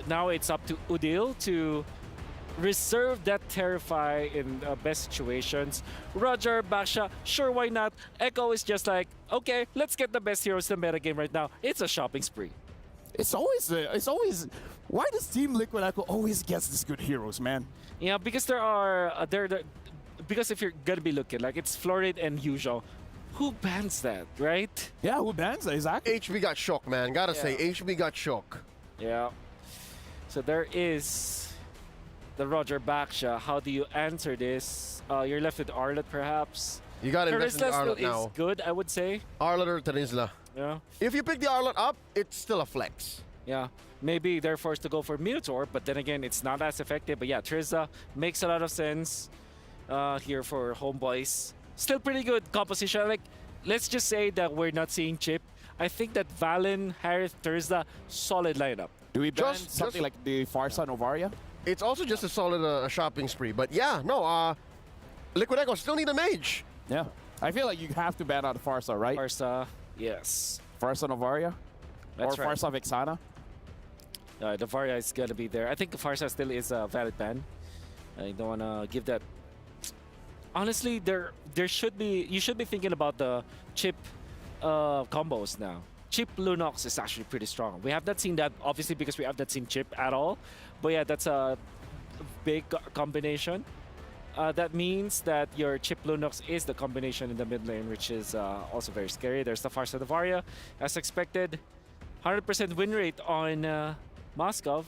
now it's up to Udil to reserve that Terrify in best situations. Roger, Baksha, sure, why not? Echo is just like, okay, let's get the best heroes in the metagame right now. It's a shopping spree. It's always. Why does Team Liquid Echo always gets these good heroes, man? Yeah, because there are because if you're gonna be looking like it's Florid and Usual, who bans that, right? Yeah, who bans that? Exactly. HB got shook, man. Gotta say, HB got shook. Yeah. So there is the Roger Baksha. How do you answer this? You're left with Arlet, perhaps. You gotta invest in the Karista Arlet still now. is good, I would say. Arlet or Tanisla. Yeah. If you pick the Arlet up, it's still a flex. Yeah. Maybe they're forced to go for Minotaur, but then again, it's not as effective. But yeah, Trista makes a lot of sense here for homeboys. Still pretty good composition. Like, let's just say that we're not seeing Chip. I think that Valen, Harith, Trista, solid lineup. Do we ban Just- something like the Farsa Novaria? It's also just a solid shopping spree. But yeah, no, Liquid Echo still need a mage. Yeah. I feel like you have to ban out Farsa, right? Farsa, yes. Farsa Novaria? That's or right. Farsa Vexana? The Varia is gonna be there. I think Farsa still is a valid ban. I don't wanna give that. Honestly, there should be. You should be thinking about the Chip combos now. Chip Lunox is actually pretty strong. We have not seen that obviously because we have not seen Chip at all. But yeah, that's a big combination. That means that your Chip Lunox is the combination in the mid lane, which is also very scary. There's the Farsa the Varia, as expected. 100% win rate on Moskov.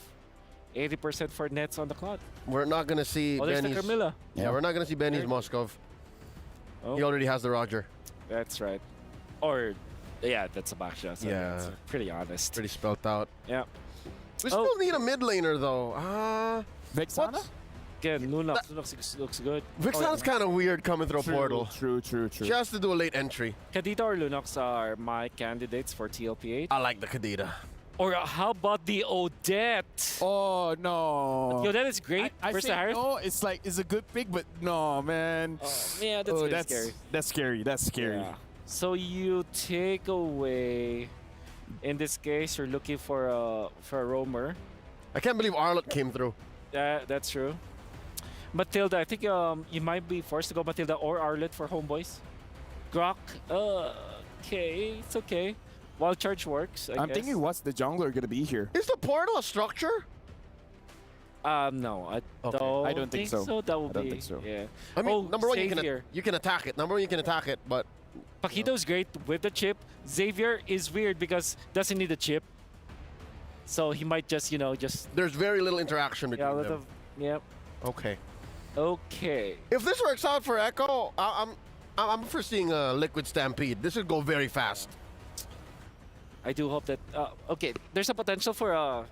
80% for nets on the clock. We're not gonna see Oh, there's the Benny's. Carmilla. Yeah, we're not gonna see Benny's Moskov. Oh, He already has the Roger. that's right. Or, yeah, that's a backshot. So Yeah. it's pretty honest. Pretty spelt out. Yeah. We Oh. still need a mid laner though. Vexana? What's- Again, Lunox looks good. Vixana's kind of weird coming through a portal. True. She has to do a late entry. Kadita or Lunox are my candidates for TLP8. I like the Kadita. Or how about the Odette? Oh, no. Yo, that is great. I Versus think, Harith. no, it's like, it's a good pick, but no, man. Oh, yeah, that's really scary. That's scary. That's scary. Yeah. So you take away, in this case, you're looking for a roamer. I can't believe Arlet came through. That's true. Matilda, I think you might be forced to go Matilda or Arlet for homeboys. Grok, okay, it's okay. Wild charge works, I I'm guess. thinking, what's the jungler gonna be here? Is the portal a structure? No, I don't think so. That would I don't be, think so. yeah. I mean, Oh, number one, Xavier. you can attack it. Number one, you can attack it, but Paquito's great with the chip. Xavier is weird because doesn't need a chip. So he might just, just... there's very little interaction Yeah, between them. Yep. Okay. Okay. If this works out for Echo, I'm foreseeing a Liquid Stampede. This would go very fast. I do hope that... okay, there's a potential for...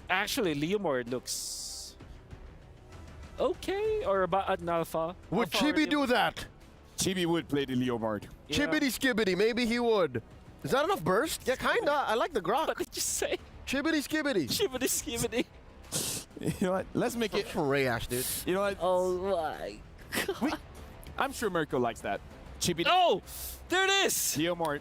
actually, Leomord looks... okay, or about an alpha. Would Alpha or Chibi do that? Chibi would play the Leomord. Yeah. Chibbity skibbity, maybe he would. Is that enough burst? Yeah, kinda. I like the What Grok. did you say? Chibbity skibbity. Shibbity skibbity. You know what? Let's make it. From Rayash, dude. You know what? Oh my... I'm sure Mirko likes that. Chibi. Oh! There it is! Leomord.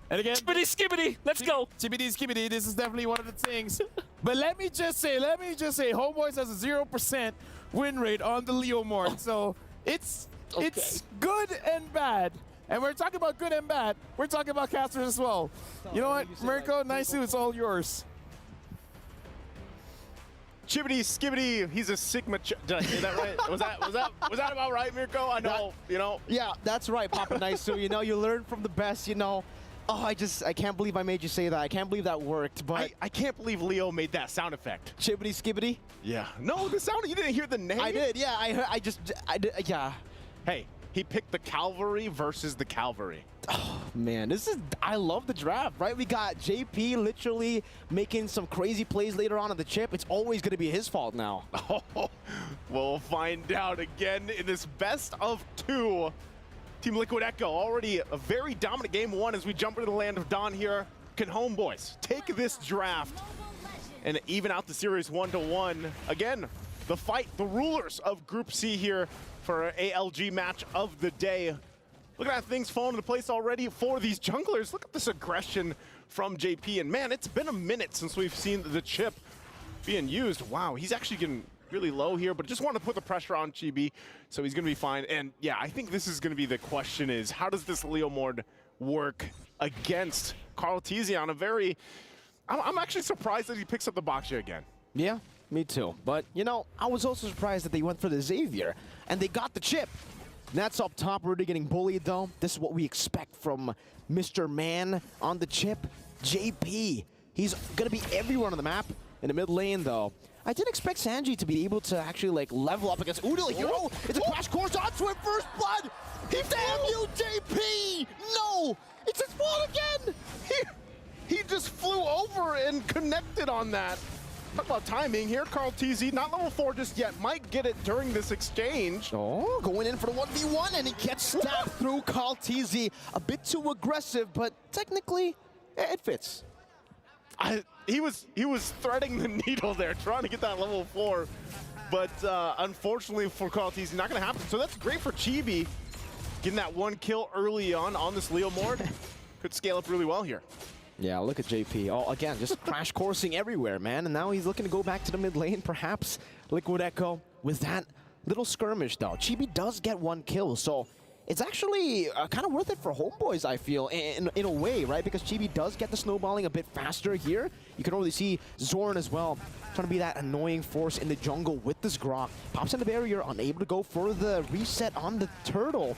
And again, Shibbity skibbity! Let's go! Chibbity Skibbity, this is definitely one of the things. But let me just say, Homeboys has a 0% win rate on the Leomord. So it's good and bad. And we're talking about good and bad. We're talking about casters as well. You know what, Mirko, Naisu, it's all yours. Chibbity skibbity, he's a Sigma. Did I say that right? was that about right, Mirko? I know, Yeah, that's right, Papa Naisu. You learn from the best, Oh, I can't believe I made you say that. I can't believe that worked, but... I can't believe Leo made that sound effect. Chibbity skibbity? Yeah. No, the sound, you didn't hear the name? I did, yeah. I did, yeah. Hey, he picked the Calvary versus the Calvary. Oh, man, I love the draft, right? We got JP literally making some crazy plays later on the chip. It's always going to be his fault now. Oh, we'll find out again in this best of two. Team Liquid Echo already a very dominant game one as we jump into the land of Dawn here. Can Homeboys take this draft and even out the series 1-1? Again, the fight, the rulers of Group C here for our ALG match of the day. Look at that, things falling into place already for these junglers. Look at this aggression from JP. And man, it's been a minute since we've seen the chip being used. Wow, he's actually getting really low here, but just want to put the pressure on Chibi, so he's going to be fine. And yeah, I think this is going to be the question is, how does this Leomord work against Carl Tizzy on a very... I'm actually surprised that he picks up the Boxia again. Yeah, me too. But, you know, I was also surprised that they went for the Xavier, and they got the chip. Nets up top, already getting bullied, though. This is what we expect from Mr. Man on the chip. JP, he's going to be everywhere on the map. In the mid lane, though, I did expect Sanji to be able to actually, like, level up against Udil Hero. It's a crash course onto him, first blood! Damn you, JP! No! It's his fault again! He just flew over and connected on that. Talk about timing here. Carl TZ, not level 4 just yet, might get it during this exchange. Oh, going in for the 1v1, and he gets stabbed through Carl TZ. A bit too aggressive, but technically, it fits. He was threading the needle there, trying to get that level 4. But unfortunately for Carl TZ, not going to happen. So that's great for Chibi. Getting that one kill early on this Leomord. Could scale up really well here. Yeah, look at JP. Oh, again, just crash coursing everywhere, man. And now he's looking to go back to the mid lane, perhaps. Liquid Echo with that little skirmish, though. Chibi does get one kill, so it's actually kind of worth it for homeboys, I feel, in a way, right? Because Chibi does get the snowballing a bit faster here. You can already see Zorn as well, trying to be that annoying force in the jungle with this Grok. Pops in the barrier, unable to go for the reset on the turtle.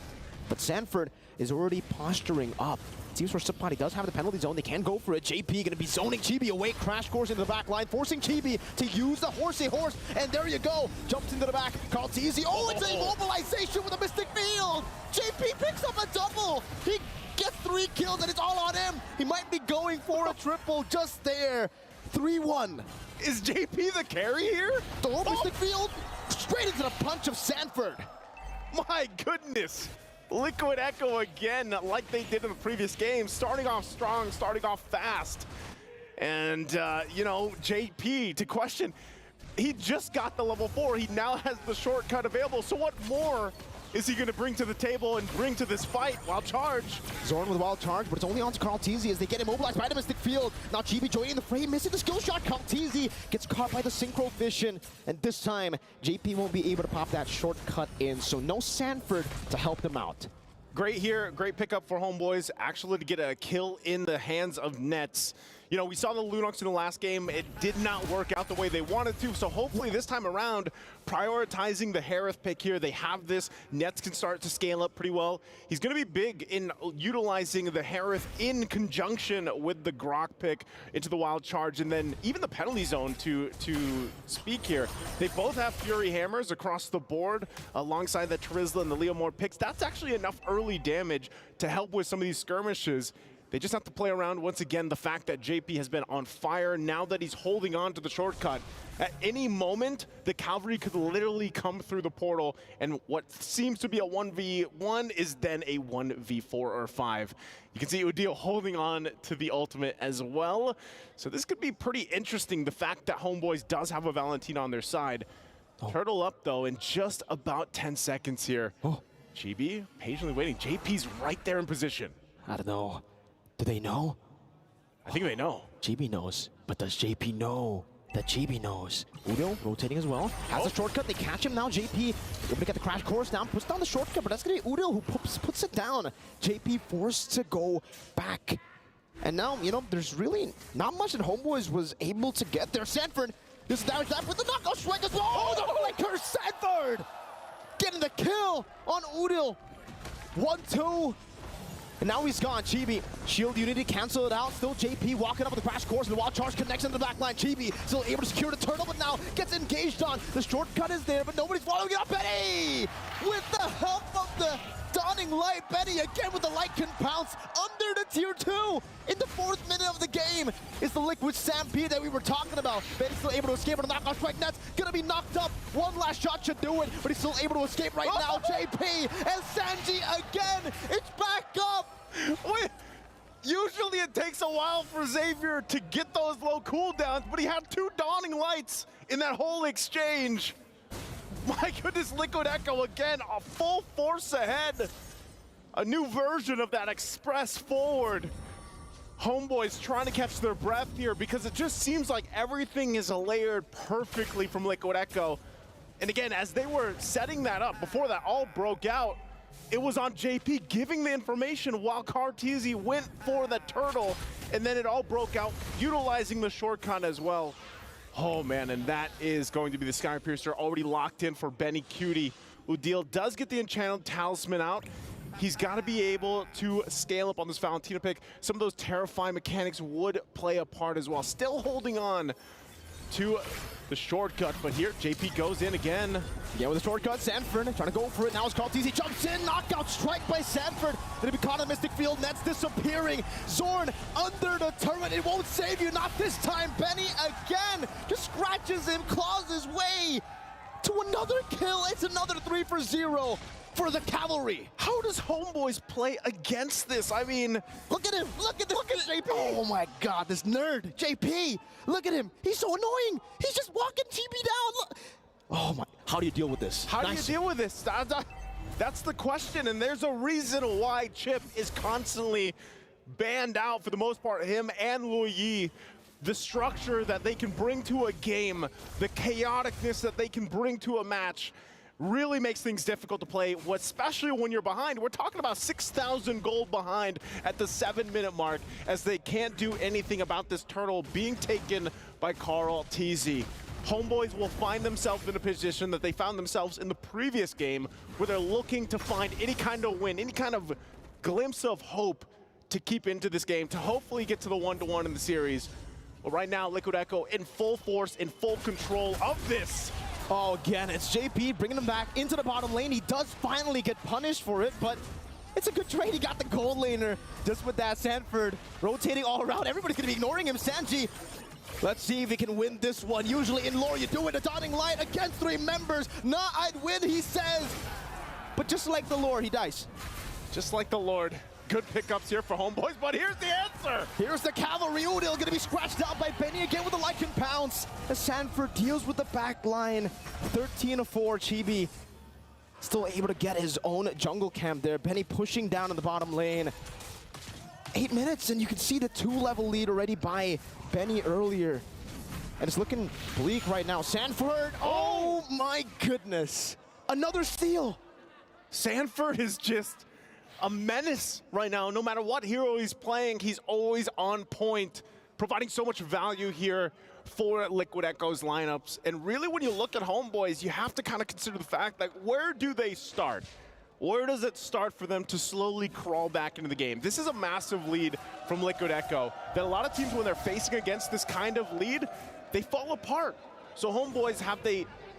But Sanford is already posturing up. Seems for Subpot, he does have the penalty zone. They can go for it. JP going to be zoning Chibi away. Crash course into the back line, forcing Chibi to use the horsey horse. And there you go. Jumps into the back. Carl Tizzy. Oh, it's a mobilization with a Mystic Field. JP picks up a double. He gets 3 kills, and it's all on him. He might be going for a triple just there. 3-1. Is JP the carry here? The Mystic Field straight into the punch of Sanford. My goodness. Liquid Echo again, like they did in the previous game, starting off strong, starting off fast. And, you know, JP, to question, he just got the level 4. He now has the shortcut available. So what more is he going to bring to the table and bring to this fight? Wild Charge. Zorn with Wild Charge, but it's only on to Carl Tizzy as they get immobilized by the Mystic Field. Now Chibi joining the fray, missing the skill shot. Carl Tizzy gets caught by the Synchro Vision. And this time, JP won't be able to pop that shortcut in, so no Sanford to help them out. Great here, great pickup for homeboys. Actually to get a kill in the hands of Nets. You know, we saw the Lunox in the last game. It did not work out the way they wanted to, so hopefully this time around, prioritizing the Harith pick here, they have this. Nets can start to scale up pretty well. He's going to be big in utilizing the Harith in conjunction with the Grok pick into the Wild Charge, and then even the penalty zone to speak here. They both have Fury Hammers across the board alongside the Terizla and the Leomord picks. That's actually enough early damage to help with some of these skirmishes. They just have to play around, once again, the fact that JP has been on fire now that he's holding on to the shortcut. At any moment, the cavalry could literally come through the portal, and what seems to be a 1v1 is then a 1v4 or 5. You can see Udil holding on to the ultimate as well. So this could be pretty interesting, the fact that homeboys does have a Valentina on their side. Turtle up, though, in just about 10 seconds here. Chibi patiently waiting. JP's right there in position. I don't know. Do they know? I think they know. JP knows, but does JP know that JP knows? Udil rotating as well. Has a shortcut. They catch him now. JP able to get the crash course down. Puts down the shortcut, but that's going to be Udil who puts it down. JP forced to go back. And now, you know, there's really not much that homeboys was able to get there. Sanford, this damage that with the knockout strike as well. Oh, the flicker, Sanford! Getting the kill on Udil. 1-2. And now he's gone. Chibi, shield unity, cancel it out. Still JP walking up with the crash course, and the Wild Charge connects into the back line. Chibi still able to secure the turtle, but now gets engaged on. The shortcut is there, but nobody's following it up. Benny! With the help of the Dawning Light, Benny again with the light can pounce under the tier 2. In the 4th minute of the game is the Liquid Stampede that we were talking about. Benny's still able to escape on the knockout strike. Nets gonna be knocked up. One last shot should do it, but he's still able to escape right now. JP and Sanji again. It's back up. Wait. Usually it takes a while for Xavier to get those low cooldowns, but he had 2 Dawning Lights in that whole exchange. My goodness, Liquid Echo again, a full force ahead. A new version of that express forward. Homeboys trying to catch their breath here because it just seems like everything is layered perfectly from Liquid Echo. And again, as they were setting that up, before that all broke out, it was on JP giving the information while Carteezy went for the turtle, and then it all broke out, utilizing the shortcut as well. Oh man, and that is going to be the Sky Piercer already locked in for Benny Cutie. Udil does get the Enchanted Talisman out. He's got to be able to scale up on this Valentina pick. Some of those terrifying mechanics would play a part as well. Still holding on to the shortcut, but here JP goes in again. Yeah, with the shortcut, Sanford trying to go for it. Now it's Carteezy, jumps in, knockout strike by Sanford. Then he be caught in the Mystic Field, Nets disappearing. Zorn under the turret, it won't save you, not this time. Benny again, just scratches him, claws his way to another kill. It's another 3 for 0 for the Cavalry. How does Homeboys play against this? I mean, Look at him, look at JP. Oh my God, this nerd, JP. Look at him, he's so annoying. He's just walking GB down. Look. Oh my, how do you deal with this? how do you deal with this? That's the question, and there's a reason why Chip is constantly banned out for the most part, him and Luyi. The structure that they can bring to a game, the chaoticness that they can bring to a match, really makes things difficult to play, especially when you're behind. We're talking about 6,000 gold behind at the 7-minute mark, as they can't do anything about this turtle being taken by Carteezy. Homeboys will find themselves in a position that they found themselves in the previous game, where they're looking to find any kind of win, any kind of glimpse of hope to keep into this game, to hopefully get to the 1-1 in the series. But right now, Liquid Echo in full force, in full control of this. Oh, again, it's JP bringing him back into the bottom lane. He does finally get punished for it, but it's a good trade. He got the gold laner just with that. Sanford rotating all around. Everybody's going to be ignoring him. Sanji, let's see if he can win this one. Usually in lore, you do it. A dawning light against 3 members. Nah, I'd win, he says. But just like the lore, he dies. Just like the Lord. Good pickups here for Homeboys, but here's the answer. Here's the Cavalry. Udil going to be scratched out by Benny again with the Lycan Pounce. As Sanford deals with the back line. 13-4, Chibi still able to get his own jungle camp there. Benny pushing down in the bottom lane. 8 minutes, and you can see the 2-level lead already by Benny earlier. And it's looking bleak right now. Sanford, oh my goodness. Another steal. Sanford is just a menace right now. No matter what hero he's playing, he's always on point, providing so much value here for Liquid Echo's lineups. And really, when you look at Homeboys, you have to kind of consider the fact that where do they start? Where does it start for them to slowly crawl back into the game? This is a massive lead from Liquid Echo that a lot of teams, when they're facing against this kind of lead, they fall apart. So Homeboys,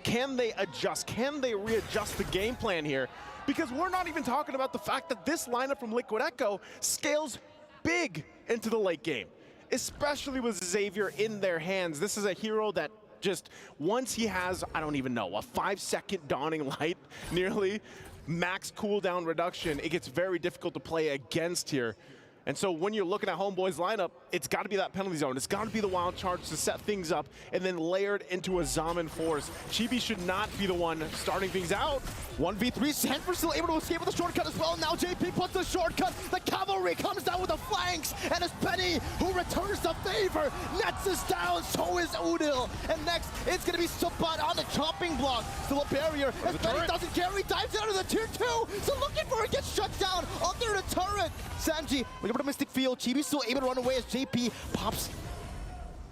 can they adjust? Can they readjust the game plan here? Because we're not even talking about the fact that this lineup from Liquid Echo scales big into the late game, especially with Xavier in their hands. This is a hero that just, once he has, I don't even know, a 5-second dawning light, nearly max cooldown reduction, it gets very difficult to play against here. And so when you're looking at Homeboy's lineup, it's got to be that penalty zone. It's got to be the wild charge to set things up and then layered into a Zaman force. Chibi should not be the one starting things out. 1v3, Sanford still able to escape with a shortcut as well. Now JP puts the shortcut. The Cavalry comes down with the flanks, and it's Penny who returns the favor. Nets is down, so is Udil. And next, it's going to be Subat on the chopping block. Still a barrier, as Penny doesn't care. He dives out of the tier 2. So looking for it, gets shut down under the turret. Sanji, looking for the Mystic Field. Chibi still able to run away as JP pops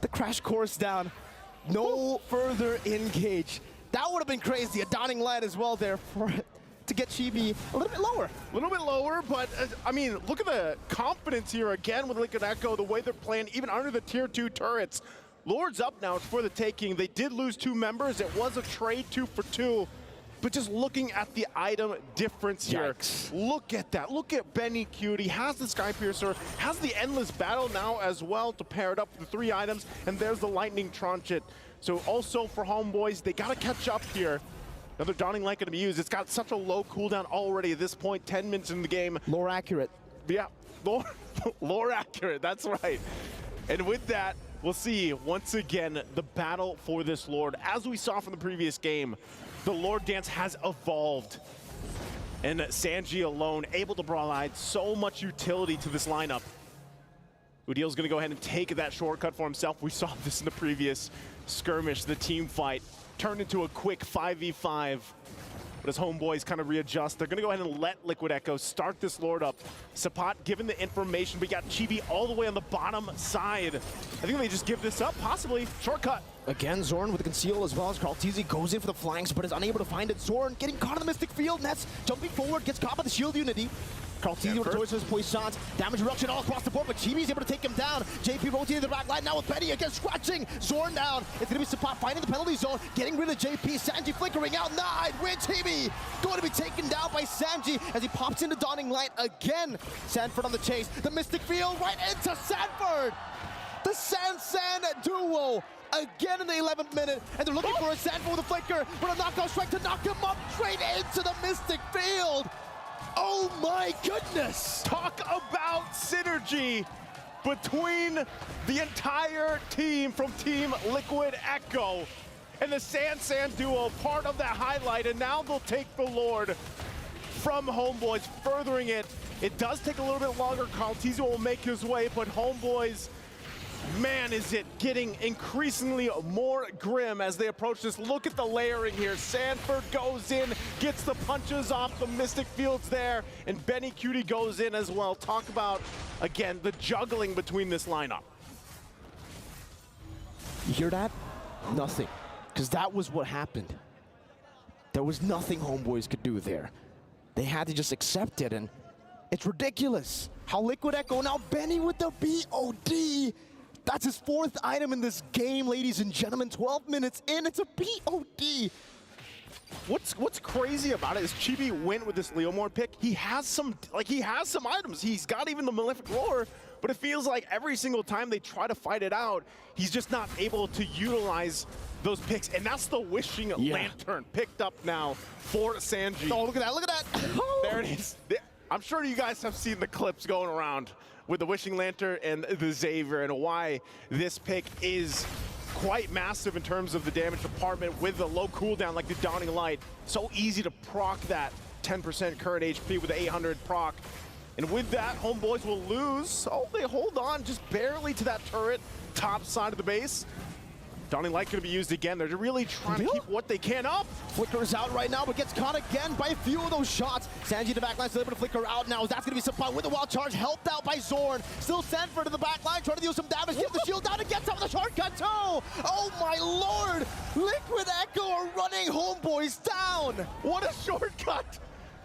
the crash course down. No further engage. That would have been crazy. A dawning light as well there for to get Chibi a little bit lower. A little bit lower, but I mean, look at the confidence here again with Liquid Echo, the way they're playing, even under the tier 2 turrets. Lord's up now, it's for the taking. They did lose 2 members. It was a trade 2 for 2. But just looking at the item difference here, look at that. Look at Benny Cutie, has the Sky Piercer, has the Endless Battle now as well to pair it up with the 3 items, and there's the Lightning Trunchet. So also for Homeboys, they gotta catch up here. Another Dawning Light gonna be used. It's got such a low cooldown already at this point, 10 minutes in the game. Lore accurate. Yeah, lore accurate, that's right. And with that, we'll see, once again, the battle for this Lord. As we saw from the previous game, the Lord dance has evolved. And Sanji alone, able to provide so much utility to this lineup. Udil's gonna go ahead and take that shortcut for himself. We saw this in the previous skirmish, the team fight turned into a quick 5v5. But as homeboys kind of readjust, they're gonna go ahead and let Liquid Echo start this Lord up. Sapat given the information, we got Chibi all the way on the bottom side. I think they just give this up, possibly. Shortcut. Again, Zorn with the conceal as well as Karltizi goes in for the flanks, but is unable to find it. Zorn getting caught in the Mystic Field. Nets jumping forward, gets caught by the shield unity. Karltizi with choice his poisons. Damage reduction all across the board, but Chibi's able to take him down. JP rotating the back line now with Benny again, scratching Zorn down. It's going to be Sapat finding the penalty zone, getting rid of JP. Sanji flickering out, Nide with Chibi. Going to be taken down by Sanji as he pops into Dawning Light again. Sanford on the chase. The Mystic Field right into Sanford. The San duo again in the 11th minute, and they're looking for a Sanford with a flicker, but a knockout strike to knock him up straight into the Mystic Field. Oh my goodness! Talk about synergy between the entire team from Team Liquid Echo and the San duo, part of that highlight, and now they'll take the Lord from homeboys, furthering it. It does take a little bit longer. Karltizi will make his way, but homeboys, man, is it getting increasingly more grim as they approach this. Look at the layering here. Sanford goes in, gets the punches off the Mystic Fields there, and Benny Cutie goes in as well. Talk about, again, the juggling between this lineup. You hear that? Nothing. Because that was what happened. There was nothing homeboys could do there. They had to just accept it, and it's ridiculous. How Liquid Echo, now Benny with the BOD. That's his 4th item in this game, ladies and gentlemen. 12 minutes in, it's a BOD. What's crazy about it is Chibi went with this Leomord pick. He has some items. He's got even the Malefic Roar, but it feels like every single time they try to fight it out, he's just not able to utilize those picks. And that's the Wishing Lantern picked up now for Sanji. Oh, look at that, look at that. There it is. I'm sure you guys have seen the clips going around with the Wishing Lantern and the Xavier, and why this pick is quite massive in terms of the damage department with the low cooldown like the Dawning Light. So easy to proc that 10% current HP with the 800 proc. And with that, homeboys will lose. Oh, they hold on just barely to that turret, top side of the base. Dawning Light going to be used again. They're really trying to keep what they can up. Flickers out right now, but gets caught again by a few of those shots. Sanji the back line, still able to flicker out now. That's going to be Sapat with the wild charge, helped out by Zorn. Still Sanford in the back line, trying to deal some damage. Get the shield down and gets out with the shortcut too. Oh my lord! Liquid Echo are running homeboys down. What a shortcut!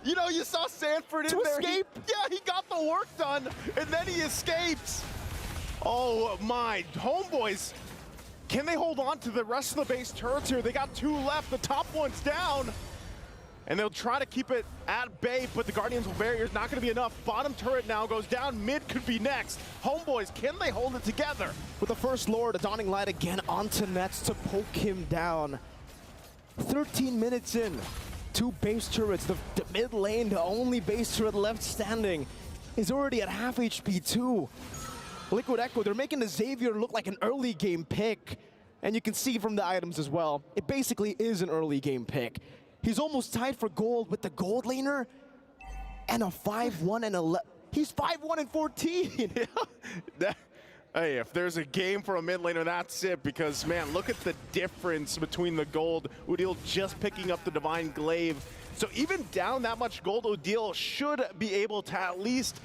You know, you saw Sanford in there. Escape? He got the work done, and then he escapes. Oh my, homeboys. Can they hold on to the rest of the base turrets here? They got 2 left. The top one's down. And they'll try to keep it at bay, but the Guardian's barrier is not going to be enough. Bottom turret now goes down. Mid could be next. Homeboys, can they hold it together? With the first Lord, a Dawning Light again onto Nets to poke him down. 13 minutes in. 2 base turrets. The mid lane, the only base turret left standing, is already at half HP too. Liquid Echo, they're making the Xavier look like an early game pick. And you can see from the items as well, it basically is an early game pick. He's almost tied for gold with the gold laner and a 5-1 and 11. He's 5-1 and 14. Hey, if there's a game for a mid laner, that's it. Because, man, look at the difference between the gold. Udil just picking up the Divine Glaive. So even down that much gold, Udil should be able to at least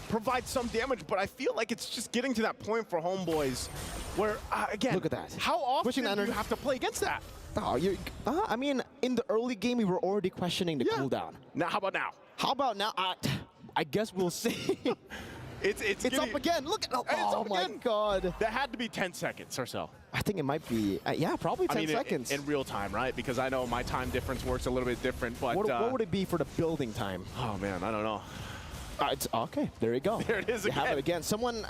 provide some damage, but I feel like it's just getting to that point for homeboys where, again, look at that. How often do you have to play against that? Oh, I mean, in the early game, we were already questioning the cooldown. Now, how about now? How about now? I guess we'll see. It's up again. Look at oh my god. That had to be 10 seconds or so. I think it might be, yeah, probably 10 seconds. In real time, right? Because I know my time difference works a little bit different, but... What would it be for the building time? Oh, man, I don't know. It's okay, there you go. There it is you again. have it again. Someone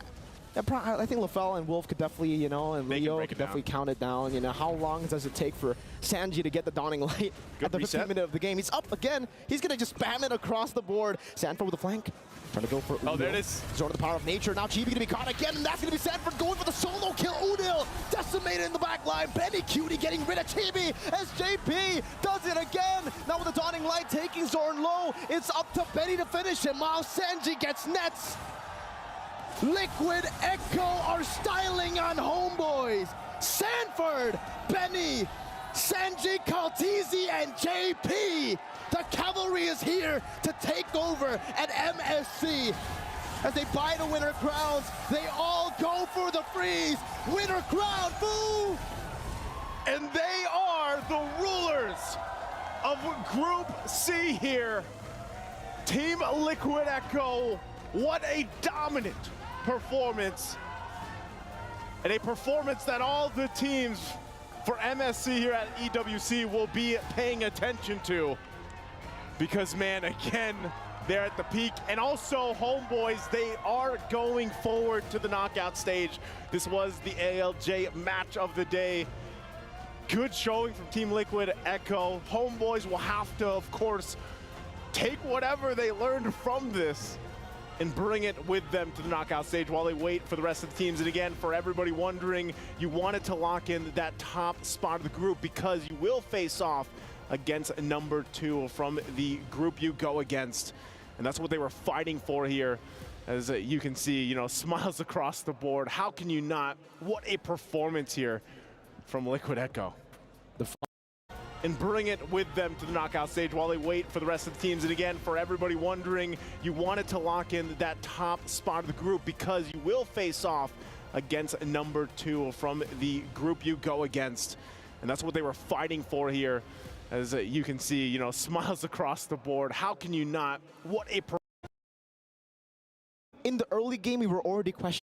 I think LaFell and Wolf could definitely, you know, and They can Leo break could it down. definitely count it down. You know, how long does it take for Sanji to get the Dawning Light Good at the reset. 15th minute of the game? He's up again. He's going to just spam it across the board. Sanford with the flank. Trying to go for Oh, there it Udil. is. Zone of the power of nature. Now Chibi going to be caught again, and that's going to be Sanford going for the solo kill. Udil decimated in the back line. Benny Cutie getting rid of Chibi as JP does it again. Now with the Dawning Light taking Zorn low, it's up to Benny to finish him. While Sanji gets nets. Liquid Echo are styling on homeboys. Sanford, Benny, Sanji, Kaltizi, and JP. The cavalry is here to take over at MSC. As they buy the winner crowns, they all go for the freeze. Winner crown, boo! And they are the rulers of Group C here. Team Liquid Echo, what a dominant performance. And a performance that all the teams for MSC here at EWC will be paying attention to. Because, man, again, they're at the peak. And also, homeboys, they are going forward to the knockout stage. This was the ALJ match of the day. Good showing from Team Liquid Echo. Homeboys will have to, of course, take whatever they learned from this and bring it with them to the knockout stage while they wait for the rest of the teams. And again, for everybody wondering, you wanted to lock in that top spot of the group because you will face off against number 2 from the group you go against. And that's what they were fighting for here. As you can see, you know, smiles across the board. How can you not? What a performance here from Liquid Echo. And bring it with them to the knockout stage while they wait for the rest of the teams. And again, for everybody wondering, you wanted to lock in that top spot of the group because you will face off against number 2 from the group you go against. And that's what they were fighting for here. As you can see, you know, smiles across the board. How can you not? What a In the early game, we were already questioning